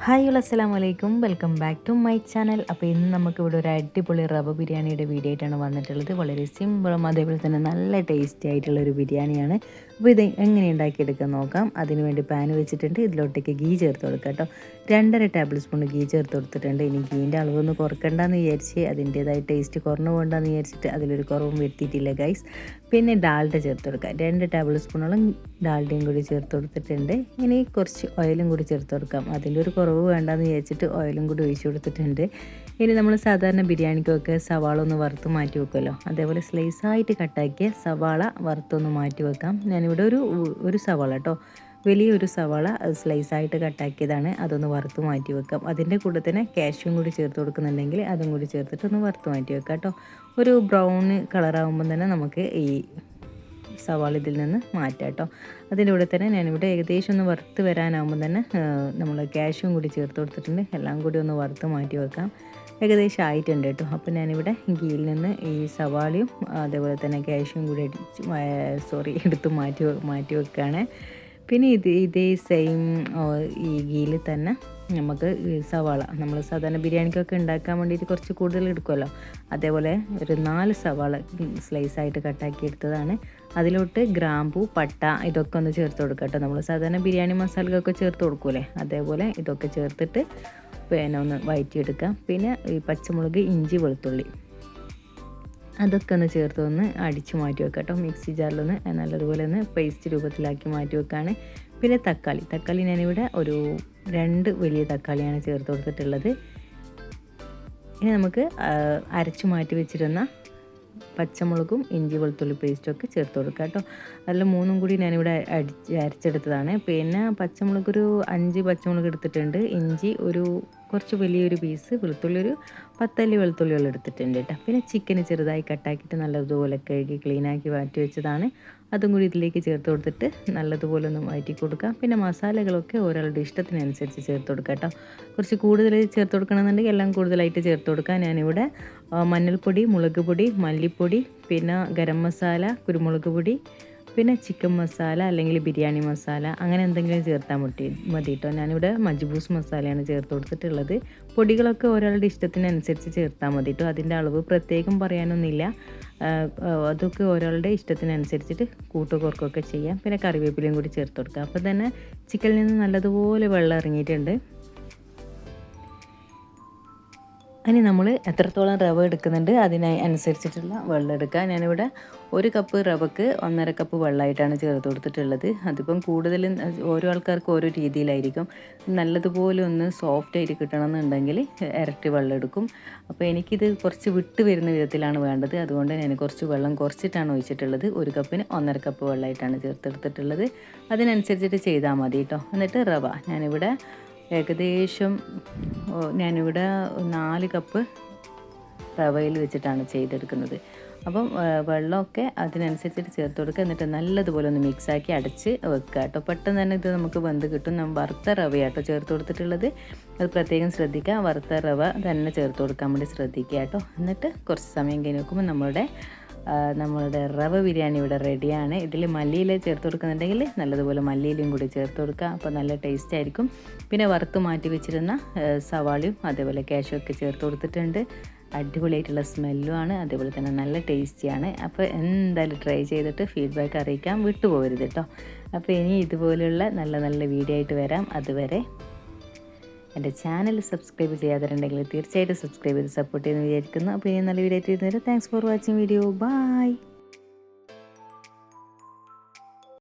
Hi അസ്സലാമു അലൈക്കും, welcome back to my channel. അപ്പോൾ ഇന്ന് നമുക്കിവിടെ ഒരു അടിപൊളി റവ ബിരിയാണിയുടെ വീഡിയോ ആയിട്ടാണ് വന്നിട്ടുള്ളത്. വളരെ സിമ്പിളും അതേപോലെ തന്നെ നല്ല ടേസ്റ്റി ആയിട്ടുള്ളൊരു ബിരിയാണിയാണ്. അപ്പോൾ ഇത് എങ്ങനെ ഉണ്ടാക്കിയെടുക്കാൻ നോക്കാം. അതിനുവേണ്ടി പാൻ വെച്ചിട്ടുണ്ട്. ഇതിലോട്ടേക്ക് ഗീ ചേർത്ത് കൊടുക്കാം കേട്ടോ. 2.5 ടേബിൾ സ്പൂൺ ഗീ ചേർത്ത് കൊടുത്തിട്ടുണ്ട്. ഇനി ഗീൻ്റെ അളവൊന്ന് കുറക്കണ്ടെന്ന് വിചാരിച്ച് അതിൻ്റേതായ ടേസ്റ്റ് കുറഞ്ഞു പോകണ്ടെന്ന് വിചാരിച്ചിട്ട് അതിലൊരു കുറവും വരുത്തിയിട്ടില്ല ഗൈസ്. പിന്നെ ഡാൽഡ ചേർത്ത് കൊടുക്കാം. 2 ടേബിൾ സ്പൂണോളം ഡാൽഡയും കൂടി ചേർത്ത് കൊടുത്തിട്ടുണ്ട്. ഇനി കുറച്ച് ഓയിലും കൂടി ചേർത്ത് കൊടുക്കാം. അതിൻ്റെ ഒരു കുറവ് വേണ്ടെന്ന് വിചാരിച്ചിട്ട് ഓയിലും കൂടി ഒഴിച്ചു കൊടുത്തിട്ടുണ്ട്. ഇനി നമ്മൾ സാധാരണ ബിരിയാണിക്കൊക്കെ സവാള ഒന്ന് വറുത്ത് മാറ്റി വെക്കുമല്ലോ, അതേപോലെ സ്ലൈസായിട്ട് കട്ടാക്കിയ സവാള വറുത്തൊന്ന് മാറ്റി വെക്കാം. ഞാനിവിടെ ഒരു സവാള കേട്ടോ, വലിയൊരു സവാള സ്ലൈസായിട്ട് കട്ടാക്കിയതാണ്. അതൊന്ന് വറുത്ത് മാറ്റി വെക്കാം. അതിൻ്റെ കൂടെ തന്നെ കാഷ്യൂം കൂടി ചേർത്ത് കൊടുക്കുന്നുണ്ടെങ്കിൽ അതും കൂടി ചേർത്തിട്ട് ഒന്ന് വറുത്ത് മാറ്റി വെക്കാം കേട്ടോ. ഒരു ബ്രൗൺ കളറാകുമ്പം തന്നെ നമുക്ക് ഈ സവാള ഇതിൽ നിന്ന് മാറ്റാം കേട്ടോ. അതിൻ്റെ കൂടെ തന്നെ ഞാനിവിടെ ഏകദേശം ഒന്ന് വറുത്ത് വരാനാകുമ്പോൾ തന്നെ നമ്മൾ കാഷ്യൂം കൂടി ചേർത്ത് കൊടുത്തിട്ടുണ്ട്. എല്ലാം കൂടി ഒന്ന് വറുത്ത് മാറ്റി വെക്കാം. ഏകദേശം ആയിട്ടുണ്ട് കേട്ടോ. അപ്പോൾ ഞാനിവിടെ ഗീയിൽ നിന്ന് ഈ സവാളയും അതേപോലെ തന്നെ കാഷ്യൂം കൂടി എടുത്ത് മാറ്റി വെക്കുകയാണ്. പിന്നെ ഇതേ സെയിം ഈ ഗീയിൽ തന്നെ നമുക്ക് സവാള നമ്മൾ സാധാരണ ബിരിയാണിക്കൊക്കെ ഉണ്ടാക്കാൻ വേണ്ടിയിട്ട് കുറച്ച് കൂടുതൽ എടുക്കുമല്ലോ, അതേപോലെ ഒരു 4 സവാള സ്ലൈസായിട്ട് കട്ടാക്കി എടുത്തതാണ്. അതിലോട്ട് ഗ്രാമ്പൂ, പട്ട ഇതൊക്കെ ഒന്ന് ചേർത്ത് കൊടുക്കുക കേട്ടോ. നമ്മൾ സാധാരണ ബിരിയാണി മസാലക്കൊക്കെ ചേർത്ത് കൊടുക്കൂലേ, അതേപോലെ ഇതൊക്കെ ചേർത്തിട്ട് പിന്നെ ഒന്ന് വഴറ്റിയെടുക്കാം. പിന്നെ ഈ പച്ചമുളക്, ഇഞ്ചി, വെളുത്തുള്ളി അതൊക്കെ ഒന്ന് ചേർത്ത് ഒന്ന് അടിച്ച് മാറ്റി വെക്കാം കേട്ടോ. മിക്സി ജാറിലൊന്ന് നല്ലതുപോലെ ഒന്ന് പേസ്റ്റ് രൂപത്തിലാക്കി മാറ്റി വെക്കുകയാണ്. പിന്നെ തക്കാളി ഞാനിവിടെ ഒരു 2 വലിയ തക്കാളിയാണ് ചേർത്ത് കൊടുത്തിട്ടുള്ളത്. ഇനി നമുക്ക് അരച്ച് മാറ്റി വെച്ചിരുന്ന പച്ചമുളകും ഇഞ്ചി വെളുത്തുള്ളി പേസ്റ്റൊക്കെ ചേർത്ത് കൊടുക്കുക കേട്ടോ. അതിൽ 3 കൂടി ഞാനിവിടെ അരച്ചെടുത്തതാണ്. പിന്നെ പച്ചമുളക് ഒരു 5 പച്ചമുളക് എടുത്തിട്ടുണ്ട്. ഇഞ്ചി ഒരു കുറച്ച് വലിയൊരു പീസ്, വെളുത്തുള്ളി ഒരു 10 അല്ലി വെളുത്തുള്ളികൾ എടുത്തിട്ടുണ്ട് കേട്ടോ. പിന്നെ ചിക്കന് ചെറുതായി കട്ടാക്കിയിട്ട് നല്ലതുപോലെ കഴുകി ക്ലീനാക്കി മാറ്റി വെച്ചതാണ്. അതും കൂടി ഇതിലേക്ക് ചേർത്ത് കൊടുത്തിട്ട് നല്ലതുപോലെ ഒന്ന് മാറ്റി കൊടുക്കാം. പിന്നെ മസാലകളൊക്കെ ഒരാളുടെ ഇഷ്ടത്തിനനുസരിച്ച് ചേർത്ത് കൊടുക്കാം കേട്ടോ. കുറച്ച് കൂടുതൽ ചേർത്ത് കൊടുക്കണമെന്നുണ്ടെങ്കിൽ എല്ലാം കൂടുതലായിട്ട് ചേർത്ത് കൊടുക്കാം. ഞാനിവിടെ മഞ്ഞൾപ്പൊടി, മുളക് പൊടി, മല്ലിപ്പൊടി, പിന്നെ ഗരം മസാല, കുരുമുളക് പൊടി, പിന്നെ ചിക്കൻ മസാല അല്ലെങ്കിൽ ബിരിയാണി മസാല അങ്ങനെ എന്തെങ്കിലും ചേർത്താൽ മതി കേട്ടോ. ഞാനിവിടെ മജ്ബൂസ് മസാലയാണ് ചേർത്ത് കൊടുത്തിട്ടുള്ളത്. പൊടികളൊക്കെ ഒരാളുടെ ഇഷ്ടത്തിനനുസരിച്ച് ചേർത്താൽ മതി കേട്ടോ. അതിൻ്റെ അളവ് പ്രത്യേകം പറയാനൊന്നുമില്ല. അതൊക്കെ ഒരാളുടെ ഇഷ്ടത്തിനനുസരിച്ചിട്ട് കൂട്ടുകോർക്കൊക്കെ ചെയ്യാം. പിന്നെ കറിവേപ്പിലയും കൂടി ചേർത്ത് കൊടുക്കുക. അപ്പോൾ തന്നെ ചിക്കനിൽ നിന്ന് നല്ലതുപോലെ വെള്ളം ഇറങ്ങിയിട്ടുണ്ട്. ഇനി നമ്മൾ എത്രത്തോളം റവ എടുക്കുന്നുണ്ട് അതിനനുസരിച്ചിട്ടുള്ള വെള്ളം എടുക്കുക. ഞാനിവിടെ 1 കപ്പ് റവക്ക് 1.5 കപ്പ് വെള്ളമായിട്ടാണ് ചേർത്ത് കൊടുത്തിട്ടുള്ളത്. അതിപ്പം കൂടുതലും ഓരോ ആൾക്കാർക്ക് ഓരോ രീതിയിലായിരിക്കും. നല്ലതുപോലെ ഒന്ന് സോഫ്റ്റായിട്ട് കിട്ടണമെന്നുണ്ടെങ്കിൽ ഇരട്ടി വെള്ളം എടുക്കും. അപ്പോൾ എനിക്കിത് കുറച്ച് വിട്ട് വരുന്ന വിധത്തിലാണ് വേണ്ടത്. അതുകൊണ്ട് ഞാൻ കുറച്ച് വെള്ളം കുറച്ചിട്ടാണ് ഒഴിച്ചിട്ടുള്ളത്. 1 കപ്പിന് 1.5 കപ്പ് വെള്ളമായിട്ടാണ് ചേർത്തെടുത്തിട്ടുള്ളത്. അതിനനുസരിച്ചിട്ട് ചെയ്താൽ മതി കേട്ടോ. എന്നിട്ട് റവ ഞാനിവിടെ ഏകദേശം 4 കപ്പ് റവയിൽ വെച്ചിട്ടാണ് ചെയ്തെടുക്കുന്നത്. അപ്പം വെള്ളമൊക്കെ അതിനനുസരിച്ചിട്ട് ചേർത്ത് കൊടുക്കുക. എന്നിട്ട് നല്ലതുപോലെ ഒന്ന് മിക്സാക്കി അടച്ച് വെക്കുക കേട്ടോ. പെട്ടെന്ന് തന്നെ ഇത് നമുക്ക് വെന്ത് കിട്ടും. നമ്മൾ വറുത്ത റവയാട്ടോ ചേർത്ത് കൊടുത്തിട്ടുള്ളത്. അത് പ്രത്യേകം ശ്രദ്ധിക്കുക. വറുത്ത റവ തന്നെ ചേർത്ത് കൊടുക്കാൻ വേണ്ടി ശ്രദ്ധിക്കുക കേട്ടോ. എന്നിട്ട് കുറച്ച് സമയം കഴിഞ്ഞ് നോക്കുമ്പോൾ നമ്മളുടെ റവ ബിരിയാണി ഇവിടെ റെഡിയാണ്. ഇതിൽ മല്ലിയില ചേർത്ത് കൊടുക്കുന്നുണ്ടെങ്കിൽ നല്ലതുപോലെ മല്ലിയിലയും കൂടി ചേർത്ത് കൊടുക്കുക. അപ്പോൾ നല്ല ടേസ്റ്റ് ആയിരിക്കും. പിന്നെ വറുത്ത് മാറ്റി വെച്ചിരുന്ന സവാളയും അതേപോലെ കാഷ്യൊക്കെ ചേർത്ത് കൊടുത്തിട്ടുണ്ട്. അടിപൊളിയായിട്ടുള്ള സ്മെല്ലുമാണ്, അതേപോലെ തന്നെ നല്ല ടേസ്റ്റിയാണ്. അപ്പോൾ എന്തായാലും ട്രൈ ചെയ്തിട്ട് ഫീഡ്ബാക്ക് അറിയിക്കാൻ വിട്ടുപോകരുത് കേട്ടോ. അപ്പോൾ ഇനി ഇതുപോലെയുള്ള നല്ല നല്ല വീഡിയോ ആയിട്ട് വരാം. അതുവരെ എൻ്റെ ചാനൽ സബ്സ്ക്രൈബ് ചെയ്യാതിട്ടുണ്ടെങ്കിൽ തീർച്ചയായിട്ടും സബ്സ്ക്രൈബ് ചെയ്ത് സപ്പോർട്ട് ചെയ്യുമെന്ന് വിചാരിക്കുന്നു. അപ്പോൾ ഇനി നല്ല വീഡിയോ ആയിട്ട് വരുന്നവരെ thanks for watching video. By.